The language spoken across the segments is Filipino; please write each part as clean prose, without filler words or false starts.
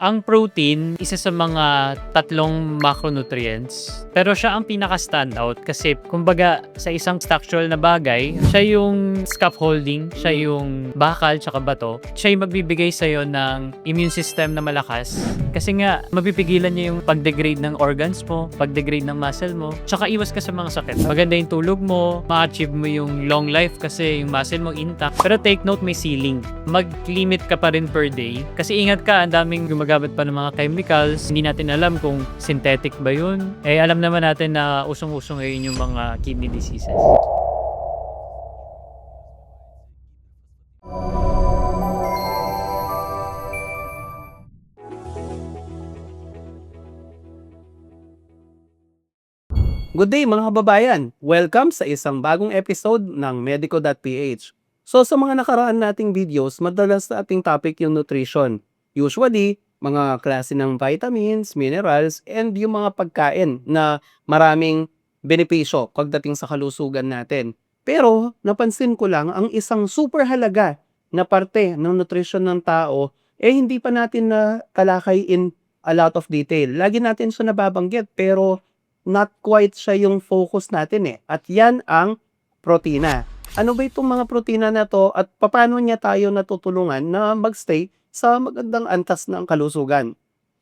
Ang protein, isa sa mga tatlong macronutrients. Pero siya ang pinaka-standout kasi kumbaga sa isang structural na bagay, siya yung scaffolding, siya yung bakal tsaka bato. Siya yung magbibigay sa'yo ng immune system na malakas. Kasi nga, mapipigilan niya yung pag-degrade ng organs mo, pag-degrade ng muscle mo, tsaka iwas ka sa mga sakit. Maganda yung tulog mo, ma-achieve mo yung long life kasi yung muscle mo intact. Pero take note, may ceiling. Mag-limit ka pa rin per day. Kasi ingat ka, ang daming gumagamit pa ng mga chemicals. Hindi natin alam kung synthetic ba yun. Alam naman natin na usong-usong ngayon yung mga kidney diseases. Good day mga kababayan! Welcome sa isang bagong episode ng Medico.ph. So sa mga nakaraan nating videos, madalas na ating topic yung nutrition. Usually, mga klase ng vitamins, minerals, and yung mga pagkain na maraming benepisyo pagdating sa kalusugan natin. Pero napansin ko lang ang isang super halaga na parte ng nutrition ng tao hindi pa natin na kalakay in a lot of detail. Lagi natin siya nababanggit pero not quite siya yung focus natin At yan ang protina. Ano ba itong mga protina na to at paano niya tayo natutulungan na magstay sa magandang antas ng kalusugan?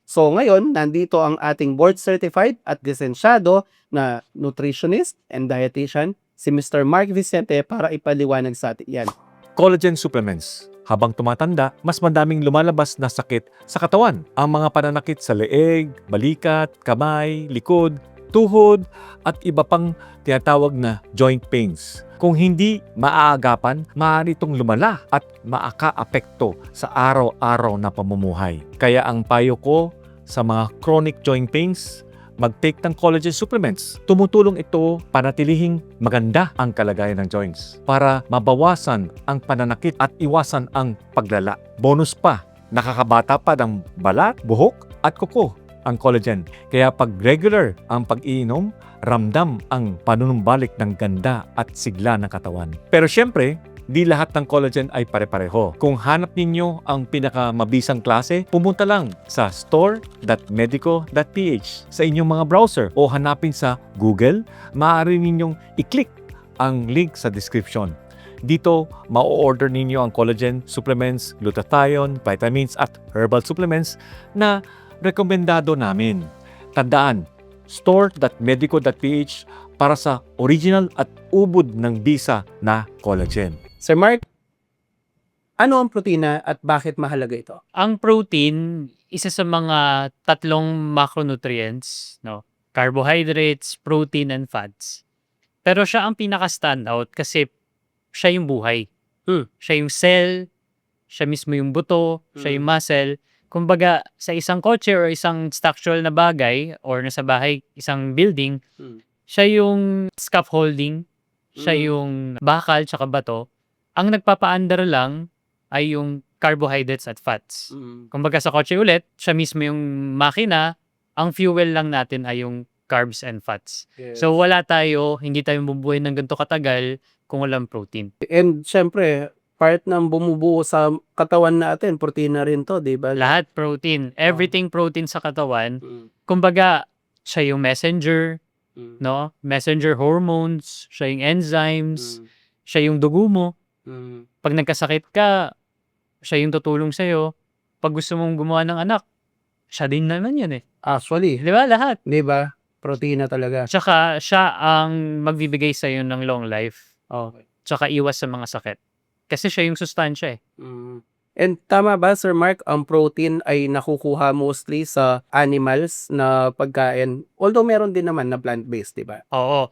So ngayon, nandito ang ating board certified at lisensyado na nutritionist and dietitian, si Mr. Mark Vicente para ipaliwanag sa atin yan. Collagen supplements. Habang tumatanda, mas madaming lumalabas na sakit sa katawan. Ang mga pananakit sa leeg, balikat, kamay, likod, tuhod, at iba pang tinatawag na joint pains. Kung hindi maaagapan, maaari itong lumala at maaka-apekto sa araw-araw na pamumuhay. Kaya ang payo ko sa mga chronic joint pains, mag-take ng collagen supplements. Tumutulong ito panatilihing maganda ang kalagayan ng joints para mabawasan ang pananakit at iwasan ang paglala. Bonus pa, nakakabata pa ng balat, buhok at kuko ang collagen. Kaya pag regular ang pag-iinom, ramdam ang panunumbalik ng ganda at sigla ng katawan. Pero syempre, di lahat ng collagen ay pare-pareho. Kung hanap ninyo ang pinakamabisang klase, pumunta lang sa store.medico.ph sa inyong mga browser o hanapin sa Google. Maaari ninyong i-click ang link sa description. Dito, ma-order ninyo ang collagen supplements, glutathione, vitamins at herbal supplements na rekomendado namin. Tandaan, store.medico.ph para sa original at ubod ng bisa na collagen. Sir Mark, ano ang protina at bakit mahalaga ito? Ang protein, isa sa mga tatlong macronutrients, no? Carbohydrates, protein, and fats. Pero siya ang pinaka-standout kasi siya yung buhay. Siya yung cell, siya mismo yung buto, siya yung muscle. Kumbaga, sa isang kotse or isang structural na bagay or nasa bahay, isang building, siya yung scaffolding, siya yung bakal tsaka bato. Ang nagpapaandar lang ay yung carbohydrates at fats. Kumbaga sa kotse ulit, siya mismo yung makina, ang fuel lang natin ay yung carbs and fats. Yes. So hindi tayo mabubuhay ng ganito katagal kung walang protein. And syempre, part ng bumubuo sa katawan natin, protina rin to, di ba? Lahat protein. Everything protein sa katawan. Kumbaga, siya yung messenger, no? Messenger hormones, siya yung enzymes, siya yung dugo mo. Pag nagkasakit ka, siya yung tutulong sa'yo. Pag gusto mong gumawa ng anak, siya din naman yun Actually, Di ba? Lahat. di ba? Protina talaga. Tsaka, siya ang magbibigay sa'yo ng long life. Okay. Tsaka iwas sa mga sakit. Kasi siya yung sustansya And tama ba, Sir Mark, ang protein ay nakukuha mostly sa animals na pagkain? Although meron din naman na plant-based, di ba? Oo.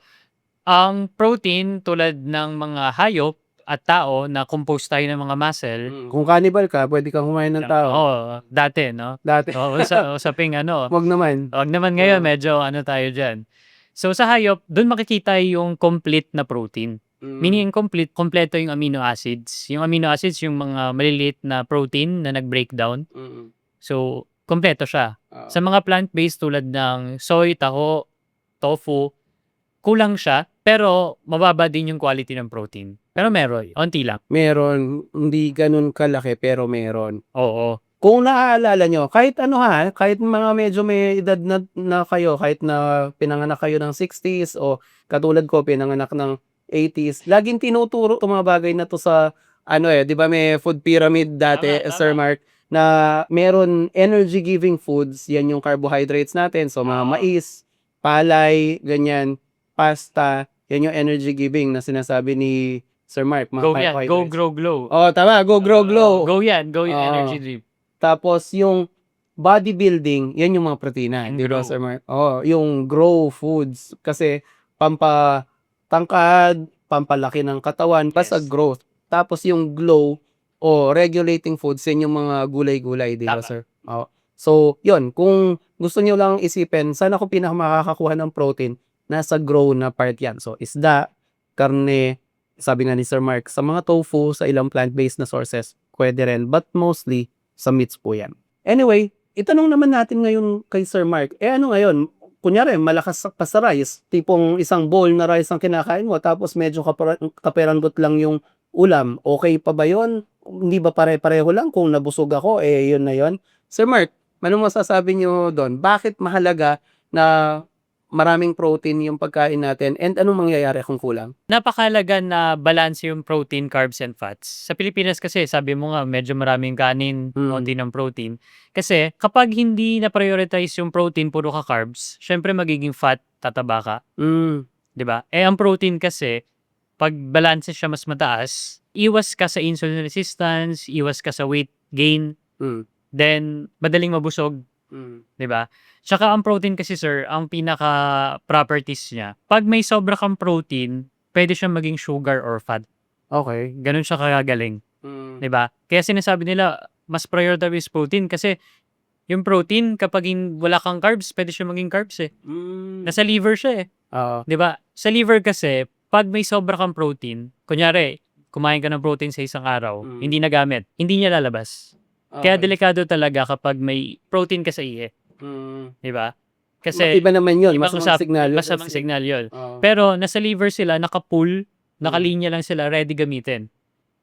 Ang protein tulad ng mga hayop at tao na compose tayo ng mga muscle. Kung cannibal ka, pwede kang kumain ng tao. Oo, dati, no? Dati. Usaping Wag naman. Wag naman ngayon, medyo tayo dyan. So sa hayop, dun makikita yung complete na protein. Meaning kompleto yung amino acids. Yung amino acids, yung mga maliliit na protein na nag-breakdown. So, kompleto siya. Sa mga plant-based tulad ng soy, taho, tofu, kulang siya, pero mababa din yung quality ng protein. Pero meron, onti lang. Meron, hindi ganun kalaki pero meron. Oo. kung naaalala nyo, kahit ano kahit mga medyo may edad na kayo, kahit na pinanganak kayo ng 60s o katulad ko pinanganak ng 80s, laging tinuturo 'tong mga bagay na 'to sa ano, 'di ba may food pyramid dati, Tama, Sir tama. Mark, na meron energy giving foods, 'yan yung carbohydrates natin. So mga Oo. mais, palay, ganyan, pasta, 'yan yung energy giving na sinasabi ni Sir Mark, mga Go yan. Go, carbohydrates. grow, glow. Oo, tama, go, grow, glow. Go yan. Go yung Oo. energy drink. Tapos yung bodybuilding, 'yan yung mga protina, Yung 'di ba, grow. Sir Mark? Oo, yung grow foods kasi pampatangkad, pampalaki ng katawan, basta Yes. growth. Tapos yung glow o regulating foods, 'yan yung mga gulay-gulay, 'di ba, Tama. sir? Oo. So, 'yun, kung gusto niyo lang isipin, saan ako pinakamakakakuha ng protein, nasa grow na part 'yan. So, isda, karne, sabi nga ni Sir Mark, sa mga tofu, sa ilang plant-based na sources, puwede rin, but mostly sa meats po 'yan. Anyway, itanong naman natin ngayon kay Sir Mark, ano ngayon, kunyari malakas ka sa rice, tipong isang bowl na rice ang kinakain mo tapos medyo kaperanggot lang yung ulam, okay pa ba yun? Hindi ba pare-pareho lang kung nabusog ako, yun na yun? Sir Mark, anong masasabi niyo dun? Bakit mahalaga na maraming protein yung pagkain natin and anong mangyayari kung kulang? Napakahalaga na balanse yung protein, carbs, and fats. Sa Pilipinas kasi, sabi mo nga, medyo maraming kanin, konti ng protein. Kasi kapag hindi na-prioritize yung protein, puro ka carbs, syempre magiging fat, tataba ka. Hmm, 'Di ba? Ang protein kasi, pag balanse siya mas mataas, iwas ka sa insulin resistance, iwas ka sa weight gain, hmm, then madaling mabusog, hmm. 'di ba? Tsaka ang protein kasi sir, ang pinaka properties niya, pag may sobra kang protein, pwede siyang maging sugar or fat. Okey. Gano'n siya kagagaling, Hmm, 'di ba? Kaya sinasabi nila mas prioritize protein kasi yung protein kapag wala kang carbs, pwede siyang maging carbs, eh. hmm. Nasa liver siya, eh. Oo. 'Di ba? Sa liver kasi, 'pag may sobra kang protein, kunyari, kumain ka ng protein sa isang araw, Mm. hindi nagamit, hindi niya lalabas. Kaya Okey. delikado talaga kapag may protein ka sa ihi, Hmm. 'di ba? Kasi Iba naman yun, ibang masamang signal yun masamang kasi signal 'yun. oo. Pero nasa liver sila naka-pool, Mm. nakalinya lang sila, ready gamitin.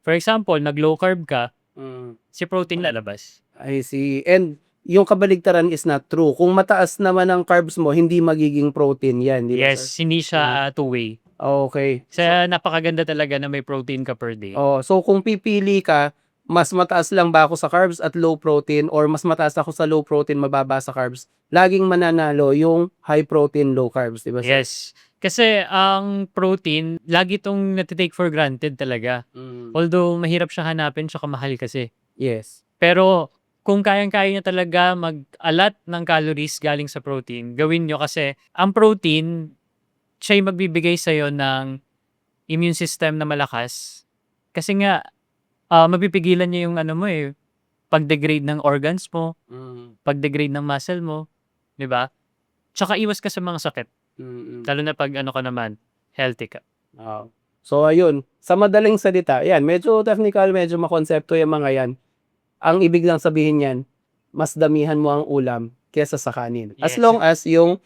For example, nag-low carb ka, Mm. si protein lalabas. I see. And yung kabaligtaran is not true. Kung mataas naman ang carbs mo, hindi magiging protein 'yan, 'di ba, Yes, sir? hindi siya two-way. Okey. Kaya napakaganda talaga na may protein ka per day. So kung pipili ka, mas mataas lang ba ako sa carbs at low protein or mas mataas ako sa low protein, mababa sa carbs, laging mananalo yung high protein, low carbs, 'di ba, sir? Yes. Kasi ang protein, lagi 'tong nate-take for granted talaga. Mm. Although mahirap siya hanapin tsaka mahal kasi. Yes. Pero kung kayang-kaya niyo talaga mag-alat ng calories galing sa protein, gawin niyo kasi ang protein, siya yung magbibigay sa'yo ng immune system na malakas. Kasi nga, mapipigilan niya yung ano mo, pag-degrade ng organs mo, Mm. pag-degrade ng muscle mo, 'di ba? Tsaka iwas ka sa mga sakit, Mm. lalo na 'pag ano ka naman, healthy ka. Oo. So ayun, sa madaling salita, 'yan medyo technical, medyo makonsepto yang mga 'yan. Ang ibig lang sabihin niyan, mas damihan mo ang ulam kaysa sa kanin. As Yes. long as yung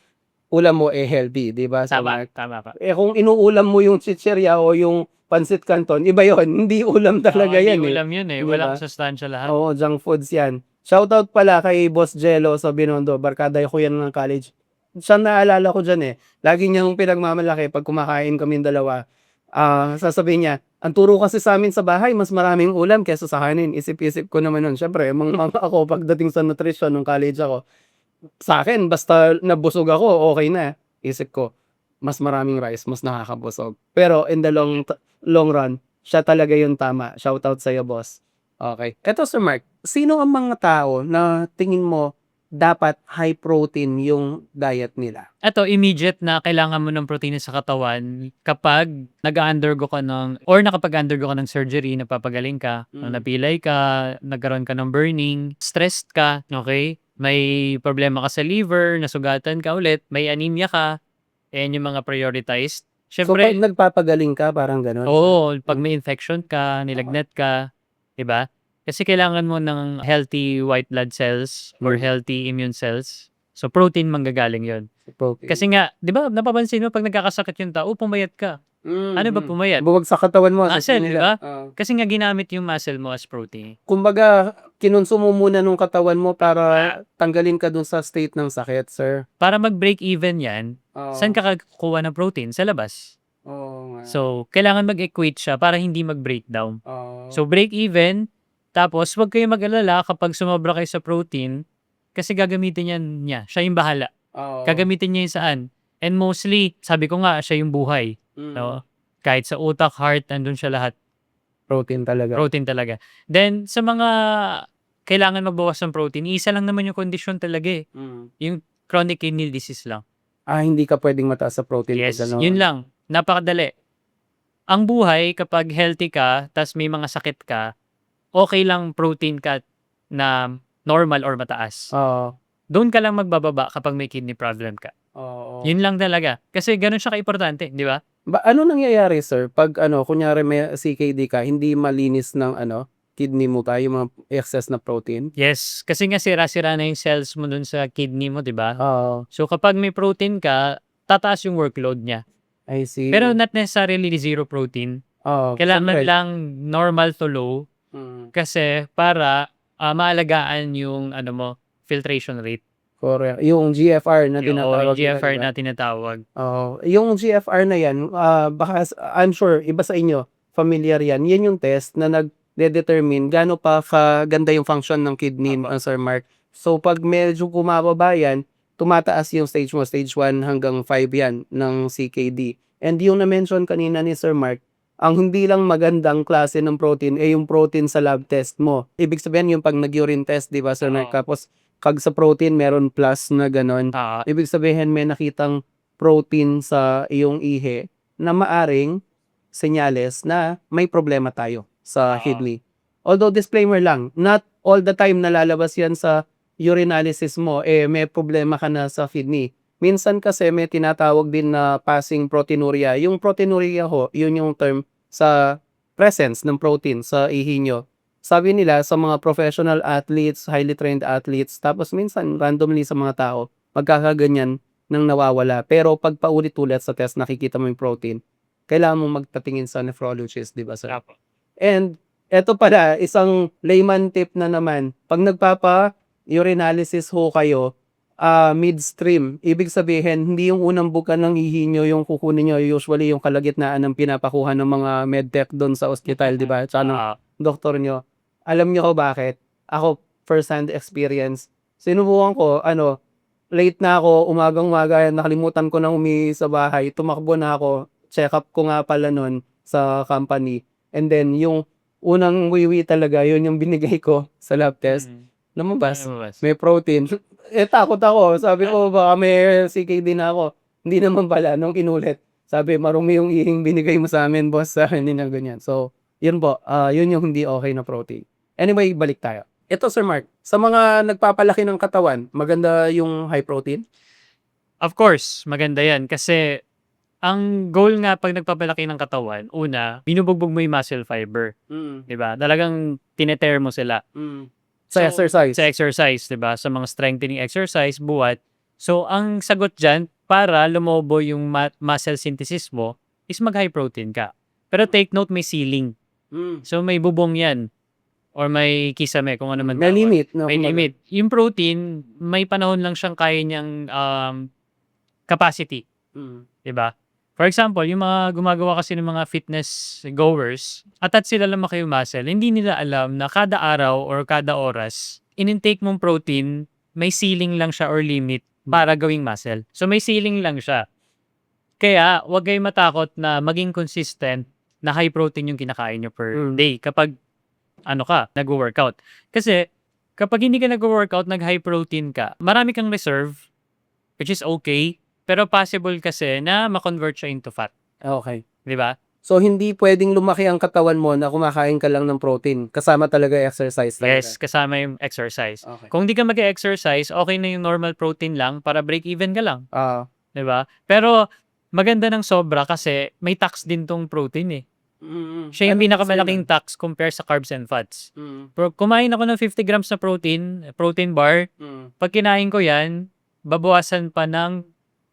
ulam mo, healthy, 'di ba, Sir Tama, Mark? tama ka. Kung inuulam mo yung chichirya o yung pansit canton, iba yon. Hindi ulam talaga Hindi 'yan, ulam yun, 'di walang ba? sustansya lahat. Oo, junk foods 'yan. Shoutout pala kay Boss Jello sa Binondo, barkada ko 'yan ng college. Siyang naalala ko diyan, lagi niyang pinagmamalaki 'pag kumakain kaming dalawa. Sasabihin niya, "Ang turo kasi sa'min sa bahay mas maraming ulam kaysa sa kanin." Isip-isip ko naman nun, siyempre mangmang ako pagdating sa nutrisyon nung college ako. Sa'kin basta nabusog ako, okey na. Isip ko, mas maraming rice mas nakakabusog. Pero in the long run, siya talaga yung tama. Shoutout sa'yo, boss. Okey. Eto, Sir Mark, sino ang mga tao na tingin mo dapat high protein yung diet nila? Eto, immediate na kailangan mo ng protein sa katawan kapag nag-undergo ka or nakapag-undergo ka ng surgery, napapagaling ka, napilay ka, nagkaroon ka ng burning, stressed ka, okay? May problema ka sa liver, nasugatan ka ulit, may anemia ka, ayan yung mga prioritized. So, pag Siyempre, nagpapagaling ka, parang gano'n? oo, pag may infection ka, nilagnat ka, 'di ba? Kasi kailangan mo ng healthy white blood cells or healthy immune cells. So, protein manggagaling 'yon. Protein. Kasi nga, 'di ba napapansin mo 'pag nagkakasakit yung tao, pumayat ka. Ano ba pumayat? Buwag sa katawan mo. Muscle, sabihin di ba? nila. Oo. Kasi nga ginamit yung muscle mo as protein. Kumbaga, kinonsumo muna nung katawan mo para tanggalin ka dun sa state ng sakit, sir. Para mag-break even yan, Oo. saan ka kukuha ng protein? Sa labas. Oo nga. So, kailangan mag-equate siya para hindi mag-breakdown. Oo. So, break even, tapos huwag kayo mag-alala kapag sumobra kayo sa protein, kasi gagamitin yan niya. Siya yung bahala. Oo. Gagamitin niya yung saan. And mostly, sabi ko nga, siya yung buhay. No? Kahit sa utak, heart, nandun siya lahat. Protein talaga. Protein talaga. Then, sa mga kailangan magbawas ng protein, isa lang naman yung condition talaga eh. Yung chronic kidney disease lang. Hindi ka pwedeng mataas sa protein. Yes, pag ano. yun lang. Napakadali. Ang buhay, kapag healthy ka, tas may mga sakit ka, okay lang protein ka na normal or mataas. Oo. Doon ka lang magbababa kapag may kidney problem ka. Oo. Yun lang talaga. Kasi ganun siya ka-importante, di ba? Ano nangyayari, sir, pag kunyari may CKD ka, hindi malinis ng kidney mo yung mga excess na protein? Yes, kasi nga sira-sira na yung cells mo dun sa kidney mo, di ba? Oo. So kapag may protein ka, tataas yung workload niya. I see. Pero not necessarily zero protein. Oo. Kailangan syempre. lang normal to low kasi para maalagaan yung filtration rate. Correct. Yung GFR na Yung tinatawag nila, GFR diba? na tinatawag. Yung GFR na yan, baka I'm sure iba sa inyo familiar yan. Yan yung test na nagde-determine gaano pa kaganda yung function ng kidney, Sir Mark. So pag medyo bumababa yan, tumataas yung stage mo, stage 1 hanggang 5 yan ng CKD. And yung na-mention kanina ni Sir Mark, ang hindi lang magandang klase ng protein yung protein sa lab test mo. Ibig sabihin yung pag nag-urine test, di ba, Sir Mark? Tapos kag sa protein meron plus na ganon. Ibig sabihin may nakitang protein sa iyong ihi na maaring senyales na may problema tayo sa kidney. Although disclaimer lang, not all the time nalalabas yan sa urinalysis mo, may problema ka na sa kidney. Minsan kasi may tinatawag din na passing proteinuria. Yung proteinuria yun yung term sa presence ng protein sa ihi nyo. Sabi nila sa mga professional athletes, highly trained athletes, tapos minsan randomly sa mga tao, magkakaganyan nang nawawala. Pero pag paulit-ulit sa test nakikita mo yung protein, kailangan mo magtatingin sa nephrologist, di ba, sir? Apo. And eto pala, isang layman tip na naman, pag nagpapa-urinalysis kayo, midstream, ibig sabihin, hindi yung unang bukan ng ihi nyo yung kukunin nyo, usually yung kalagitnaan ng pinapakuha ng mga medtech doon sa ospital, di ba? Tsaka ng doktor nyo. Alam nyo ko bakit? Ako, first-hand experience. Sinubukan ko, late na ako, umagang-umaga, nakalimutan ko na sa bahay, tumakbo na ako, check up ko nga pala nun sa company. And then, yung unang wiwi talaga, yun yung binigay ko sa lab test. Lumabas, may protein. Takot ako. Sabi ko, baka may CKD na ako. Hindi naman pala, nung kinulit. Sabi, marumi yung ihing binigay mo sa amin, boss, sa akin, hindi na ganyan. So, yun po, yun yung hindi okay na protein. Anyway, balik tayo. Ito, Sir Mark, sa mga nagpapalaki ng katawan, maganda yung high protein? Of course, maganda yan. Kasi, ang goal nga pag nagpapalaki ng katawan, una, binubugbog mo yung muscle fiber. Diba? Talagang tinetear mo sila. Sa exercise? Sa exercise, diba? Sa mga strengthening exercise, buhat. So, ang sagot dyan, para lumobo yung muscle synthesis mo, is mag-high protein ka. Pero take note, may ceiling. So, may bubong yan. Or may kisame, kung ano man May tawag. limit. No? May limit. Yung protein, may panahon lang siyang kaya niyang capacity. Diba? For example, yung mga gumagawa kasi ng mga fitness goers, atat sila lumaki yung muscle, hindi nila alam na kada araw or kada oras, in-intake mong protein, may ceiling lang siya or limit para gawing muscle. So may ceiling lang siya. Kaya, wag kayong matakot na maging consistent na high protein yung kinakain nyo per day kapag nag-workout. Kasi, kapag hindi ka nag-workout, nag-high protein ka, marami kang reserve, which is okay, pero possible kasi na ma-convert siya into fat. Okay. Di ba? So, hindi pwedeng lumaki ang katawan mo na kumakain ka lang ng protein. Kasama talaga exercise. Yes, kasama yung exercise. Okay. Kung di ka mag-exercise, okay na yung normal protein lang para break even ka lang. Di ba? Pero, maganda ng sobra kasi may tax din tong protein eh. Siya yung pinakamalaking tax compare sa carbs and fats. Pero kumain ako ng 50 grams na protein bar, pag kinain ko yan, babawasan pa ng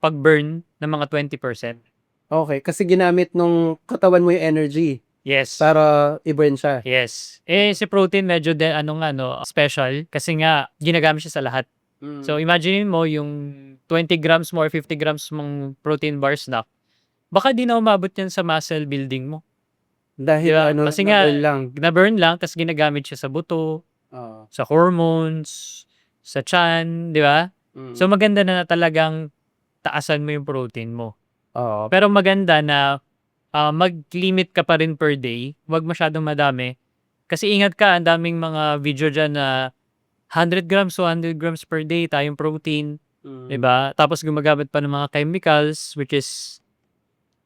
pag-burn ng mga 20%. Okay, kasi ginamit nung katawan mo yung energy Yes. para i-burn siya. Yes. Si protein medyo special kasi nga ginagamit siya sa lahat. So imagine mo yung 20 grams mo or 50 grams mong protein bar snack, baka di na umabot yan sa muscle building mo. Di Dahil ba? ano, Kasi nga, na-burn lang. na-burn lang, tas ginagamit siya sa buto, Oo. sa hormones, sa tiyan, di ba? So maganda na talagang taasan mo yung protein mo. Oo. Pero maganda na mag-limit ka pa rin per day, wag masyadong madami. Kasi ingat ka, ang daming mga video dyan na 100 grams, 200 grams per day tayong protein, di ba? Tapos gumagamit pa ng mga chemicals, which is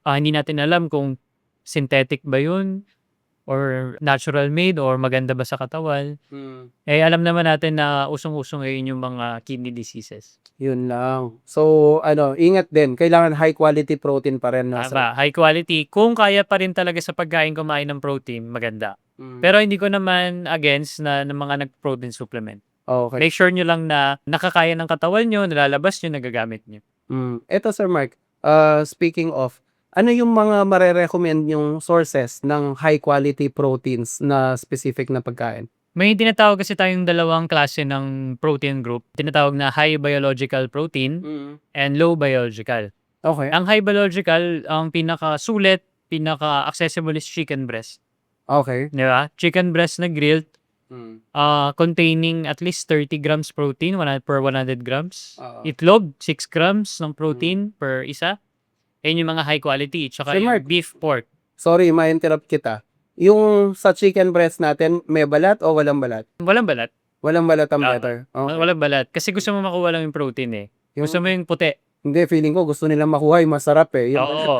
hindi natin alam kung synthetic ba yun or natural made or maganda ba sa katawan. Alam naman natin na usong-usong ngayon yung mga kidney diseases. Yun lang. So, ingat din. Kailangan high quality protein pa rin. No, sir? Tama, high quality. Kung kaya pa rin talaga sa pagkain kumain ng protein, maganda. Pero hindi ko naman against ng mga nag-protein supplement. Okay. Make sure nyo lang na nakakaya ng katawan nyo, nalalabas nyo, nagagamit nyo. Ito, Sir Mark, speaking of, ano yung mga marerecommend yung sources ng high quality proteins na specific na pagkain? May tinatawag kasi tayong dalawang klase ng protein group. Tinatawag na high biological protein and low biological. Okay. Ang high biological, ang pinaka-sulit, pinaka-accessible is chicken breast. Okay. Di ba? Chicken breast na grilled, containing at least 30 grams protein per 100 grams. Oo. Itlog, 6 grams ng protein per isa. Ayun yung mga high quality. Tsaka Sir yung Mark. beef, pork. Sorry, ma-interrupt kita. Yung sa chicken breast natin, may balat o walang balat? Walang balat. Walang balat ang Ah, better. Okay. Walang balat. Kasi gusto mo makuha lang yung protein eh. Gusto mo yung puti. Hindi, feeling ko gusto nilang makuha yung masarap eh. Yung Oo.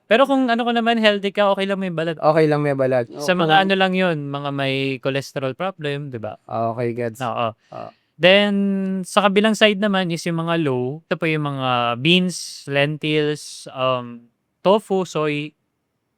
Pero kung ano ko naman healthy ka, okay lang may balat. okay lang may balat. Sa mga ano lang yun, mga may cholesterol problem, di ba? Okay, gets. Oo. Ah. Then, sa kabilang side naman is yung mga low. Ito pa yung mga beans, lentils, tofu, soy.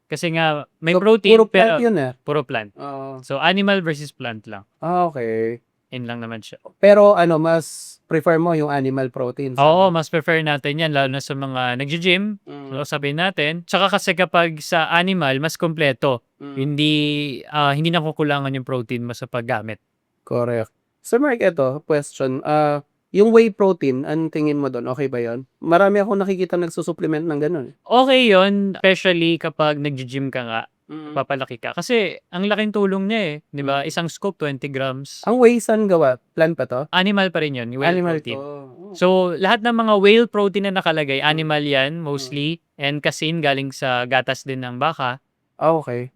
Kasi nga, may So, protein, puro pero plant yun eh. puro plant. Oo. So, animal versus plant lang. Okay. Yun lang naman siya. Pero mas prefer mo yung animal proteins? Oo, mas prefer natin yan, lalo na sa mga nag-gym. So, sabihin natin. Tsaka kasi kapag sa animal, mas kompleto. Hindi nakukulangan yung protein mo sa paggamit. Correct. Sir Mark, ito, question. Yung whey protein, anong tingin mo doon? Okay ba yon? Marami ako nakikita nagsusupplement ng ganun. Okay yon, especially kapag nag-gym ka nga, papalaki ka. Kasi ang laking tulong niya eh. Di ba? Isang scoop, 20 grams. Ang whey saan gawa? Plant pa to? Animal pa rin yun, yung whey Animal protein. to. So, lahat ng mga whey protein na nakalagay, animal yan mostly. And casein galing sa gatas din ng baka. Okay.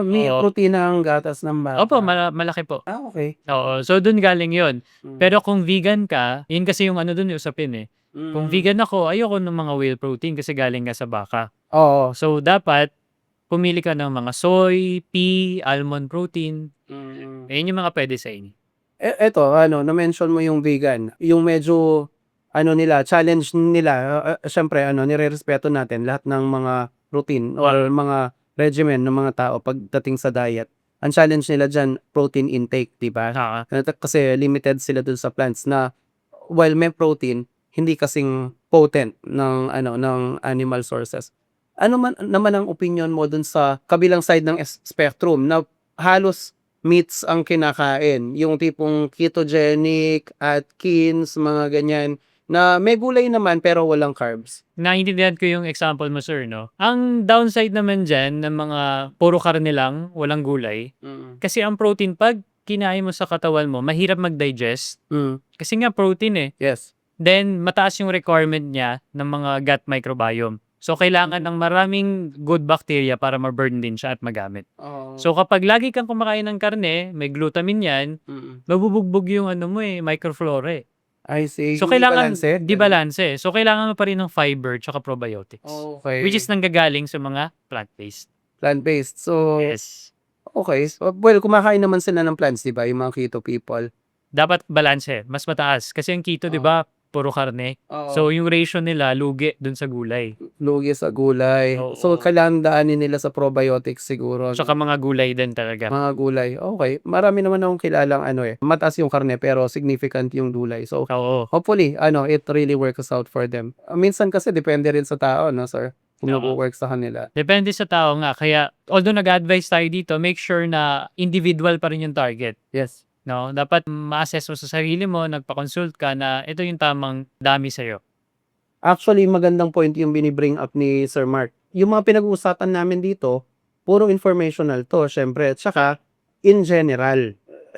May Oo. protein ang gatas ng baka. Opo, malaki po. Okay. Oo, so dun galing yun. Mm. Pero kung vegan ka, yun kasi yung ano dun yung usapin eh. Kung vegan ako, ayoko ng mga whey protein kasi galing nga sa baka. Oo. So, dapat pumili ka ng mga soy, pea, almond protein. Ayun yung mga pwede sa inyo. Eto, na-mention mo yung vegan. Yung medyo, challenge nila. Syempre, nire-respeto natin lahat ng mga routine or mga regimen ng mga tao pagdating sa diet. Ang challenge nila dyan, protein intake, di ba? Kasi limited sila dun sa plants na while may protein, hindi kasing potent ng animal sources. Ano man naman ang opinion mo dun sa kabilang side ng spectrum na halos meats ang kinakain, yung tipong ketogenic, Atkins, mga ganyan, na may gulay naman pero walang carbs. Naintindihan ko yung example mo, sir, no? Ang downside naman dyan ng mga puro karne lang, walang gulay, kasi ang protein, pag kinain mo sa katawan mo, mahirap mag-digest. Kasi nga protein eh. Yes. Then, mataas yung requirement niya ng mga gut microbiome. So, kailangan ng maraming good bacteria para ma-burn din siya at magamit. So, kapag lagi kang kumakain ng karne, may glutamine yan, mabubugbog yung microflora eh. I see. So, Hindi kailangan, balanse? di balance. So, kailangan mo pa rin ng fiber tsaka probiotics. Okay. Which is nanggagaling sa mga plant-based. Plant-based. So, Yes. okay. So, well, kumakain naman sila ng plants, di ba? Yung mga keto people. Dapat balance. Mas mataas. Kasi yung keto, di ba, puro karne. So, yung ratio nila, lugi dun sa gulay. Lugi sa gulay. Oo. So, kailangan daanin nila sa probiotics siguro. Tsaka mga gulay din talaga. Mga gulay. Okay. Marami naman akong kilalang mataas yung karne pero significant yung gulay. So, Oo. hopefully, it really works out for them. Minsan kasi depende rin sa tao, no, sir? kung Oo. nag-work sa kanila. Depende sa tao nga. Kaya, although nag-advise tayo dito, make sure na individual pa rin yung target. Yes. No? Dapat ma-assess mo sa sarili mo, nagpa-consult ka na ito yung tamang dami sa'yo. Actually, magandang point yung binibring up ni Sir Mark. Yung mga pinag-uusapan namin dito, puro informational to, syempre. At saka, in general.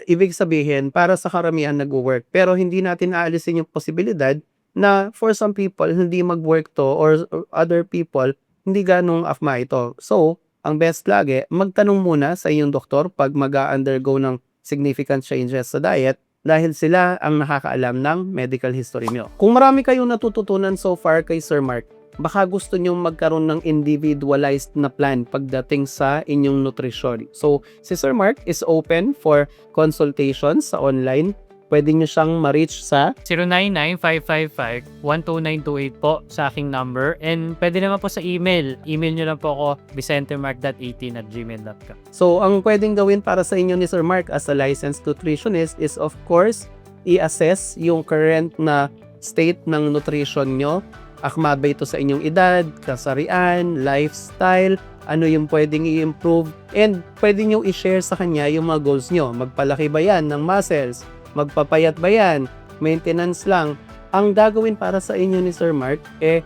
Ibig sabihin, para sa karamihan nag-work. Pero hindi natin aalisin yung posibilidad na for some people, hindi mag-work to or other people, hindi ganong akma ito. So, ang best lagi, magtanong muna sa inyong doktor pag mag-undergo ng significant changes sa diet dahil sila ang nakakaalam ng medical history nyo. Kung marami kayong natututunan so far kay Sir Mark, baka gusto nyong magkaroon ng individualized na plan pagdating sa inyong nutrisyon. So, si Sir Mark is open for consultations sa online. Pwede nyo siyang ma-reach sa 099-555-12928 po sa aking number. And pwede naman po sa email. Email nyo lang po ako, vicentemark.18@gmail.com. So, ang pwedeng gawin para sa inyo ni Sir Mark as a licensed nutritionist is of course, i-assess yung current na state ng nutrition nyo. Akma ba ito sa inyong edad, kasarian, lifestyle, ano yung pwedeng i-improve, and pwede nyo i-share sa kanya yung mga goals nyo. Magpalaki ba yan ng muscles? Magpapayat ba yan? Maintenance lang. Ang gagawin para sa inyo ni Sir Mark,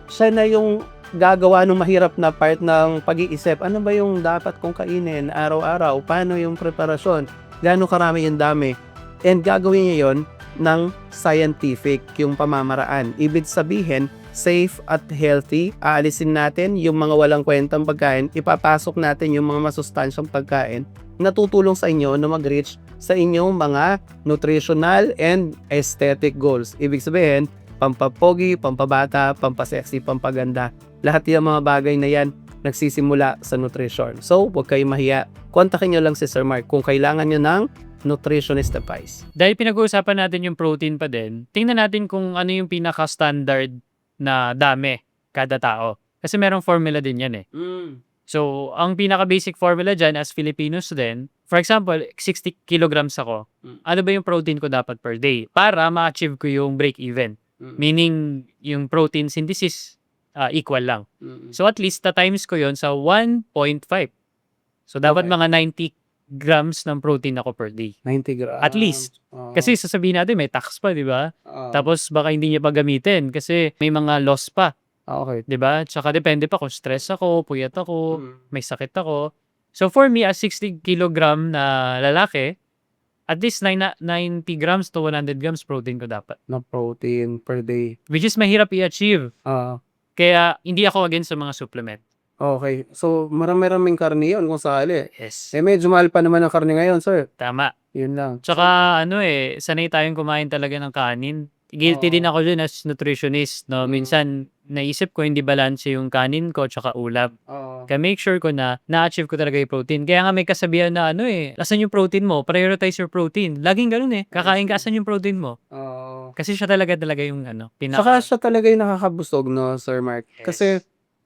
siya na yung gagawa ng mahirap na part ng pag-iisip. Ano ba yung dapat kong kainin araw-araw? Paano yung preparasyon? Gaano karami yung dami? And gagawin niya yon ng scientific yung pamamaraan. Ibig sabihin, safe at healthy. Aalisin natin yung mga walang kwentang pagkain. Ipapasok natin yung mga masustansyang pagkain na tutulong sa inyo na mag-reach sa inyong mga nutritional and aesthetic goals. Ibig sabihin, pampapogi, pampabata, pampasexy, pampaganda. Lahat yung mga bagay na yan nagsisimula sa nutrition. So, huwag kayong mahiya. Kontakin nyo lang si Sir Mark kung kailangan nyo ng nutritionist advice. Dahil pinag-uusapan natin yung protein pa din, tingnan natin kung ano yung pinaka-standard na dami kada tao. Kasi merong formula din yan eh. So, ang pinaka-basic formula dyan as Filipinos din, for example, 60 kilograms ako. Ano ba yung protein ko dapat per day? Para ma-achieve ko yung break-even. Meaning, yung protein synthesis equal lang. So, at least, ta-times ko yon sa 1.5. So, dapat Okay. mga 90 grams ng protein ako per day. 90 grams. At least. Kasi sasabihin natin, may tax pa, di ba? Tapos, baka hindi niya pa gamitin kasi may mga loss pa. Okay. 'Di ba? Tsaka depende pa kung stress ako, puyat ako, may sakit ako. So for me as 60 kilogram na lalaki, at least 90 grams to 100 grams protein ko dapat. Na protein per day. Which is mahirap i-achieve. Kaya hindi ako against sa mga supplement. Okay. So, marami-raming karne yun kung sakali. Yes. Medyo mahal pa naman ang karne ngayon, sir. Tama. Yun lang. Tsaka sanay tayong kumain talaga ng kanin. Guilty din ako dun as nutritionist, no? Minsan naisip ko hindi balanse yung kanin ko tsaka ulam. Kaya make sure ko na na-achieve ko talaga yung protein. Kaya nga may kasabihan na asan yung protein mo? Prioritize your protein. Laging ganun eh. Kakain ka, asan yung protein mo? Kasi siya talaga yung Saka siya talaga yung nakakabusog, no, Sir Mark? Yes. Kasi,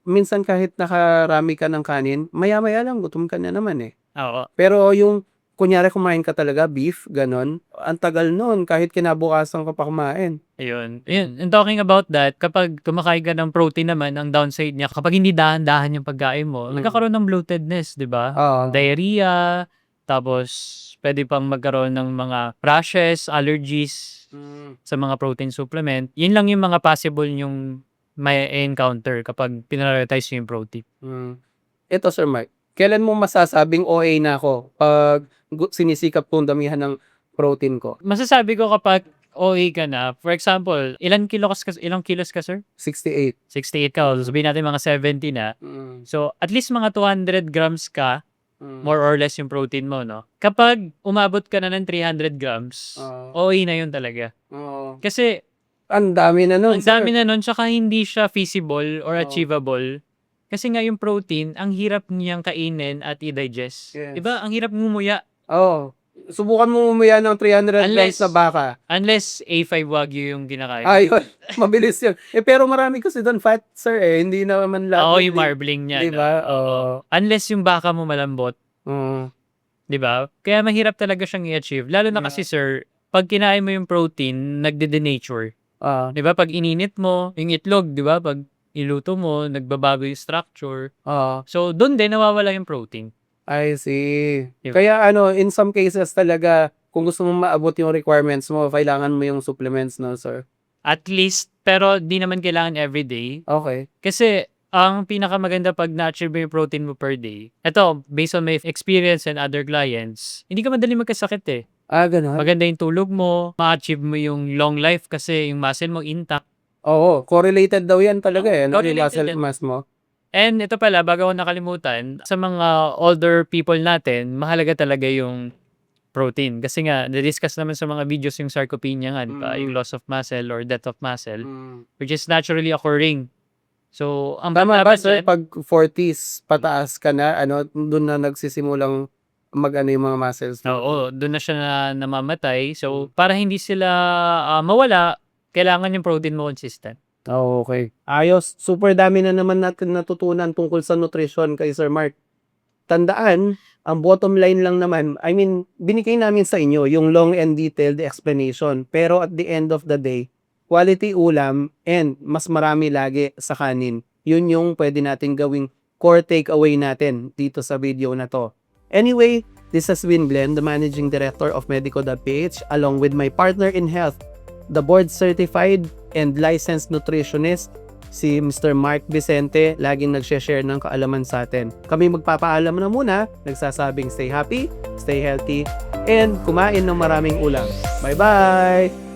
minsan kahit nakarami ka ng kanin, maya-maya lang, gutom ka na naman eh. Oo. Pero yung, kunyari kumain ka talaga, beef, ganon, ang tagal nun, kahit kinabukasan ka pa kumain. Ayun. And talking about that, kapag kumakain ka ng protein naman, ang downside niya, kapag hindi dahan-dahan yung pagkain mo, nagkakaroon ng bloatedness, di ba? Diarrhea, tapos pwede pang magkaroon ng mga rashes, allergies sa mga protein supplement. Yun lang yung mga possible yung may encounter kapag pinarioritize yung protein. Ito, Sir Mark, kailan mo masasabing OA na ako pag sinisikap kong damihan ng protein ko? Masasabi ko kapag OA ka na, for example, ilang kilos ka, sir? 68. 68 ka. So, sabihin natin mga 70 na. So, at least mga 200 grams ka, more or less yung protein mo, no? Kapag umabot ka na ng 300 grams, OA na yun talaga. Kasi, Ang dami na nun, ang dami na nun, tsaka hindi siya feasible or achievable. Kasi nga yung protein, ang hirap niyang kainin at i-digest. Yes. Diba? Ang hirap ngumuya. Subukan mo umaya ng 300 grams Unless- na baka. Unless A5 Wagyu yung kinakain. Ayun, mabilis yun. Pero marami kasi doon fat, sir, hindi naman lahat. Oo, yung marbling niya. Diba? No? Unless yung baka mo malambot. Di ba? Kaya mahirap talaga siyang i-achieve. Lalo na kasi, sir, pag kinain mo yung protein, nagde-denature. Di ba? Pag ininit mo, yung itlog, di ba? Pag iluto mo, nagbabago yung structure. Oo. So, doon din nawawala yung protein. I see. Diba? Kaya in some cases talaga, kung gusto mo maabot yung requirements mo, kailangan mo yung supplements, no, sir? At least, pero di naman kailangan everyday. Okay. Kasi, ang pinakamaganda pag na-achieve mo yung protein mo per day, ito, based on my experience and other clients, hindi ka madali magkasakit eh. Ganun. Maganda yung tulog mo, ma-achieve mo yung long life kasi yung muscle mo intact. Oo, correlated daw yan talaga no? Yung Correlated muscle yan. mass mo. And ito pala, bago ko nakalimutan, sa mga older people natin, mahalaga talaga yung protein. Kasi nga, na-discuss naman sa mga videos yung sarcopenia nga, di ba? Yung loss of muscle or death of muscle, which is naturally occurring. So, ang Tama ba, laban sir? dyan, Pag 40s, pataas ka na, doon na nagsisimulang yung mga muscles mo. oo, doon na siya namamatay. So, para hindi sila mawala, kailangan yung protein mo consistent. Oh, okay. Ayos. Super dami na naman natin natutunan tungkol sa nutrition kay Sir Mark. Tandaan, ang bottom line lang naman, binigay namin sa inyo yung long and detailed explanation. Pero at the end of the day, quality ulam and mas marami lagi sa kanin. Yun yung pwede natin gawing core takeaway natin dito sa video na to. Anyway, this has been Glenn, the Managing Director of Medico.ph, along with my partner in health, the board-certified and licensed nutritionist, si Mr. Mark Vicente, laging nag-share ng kaalaman sa atin. Kami magpapaalam na muna, nagsasabing stay happy, stay healthy, and kumain ng maraming ulam. Bye-bye!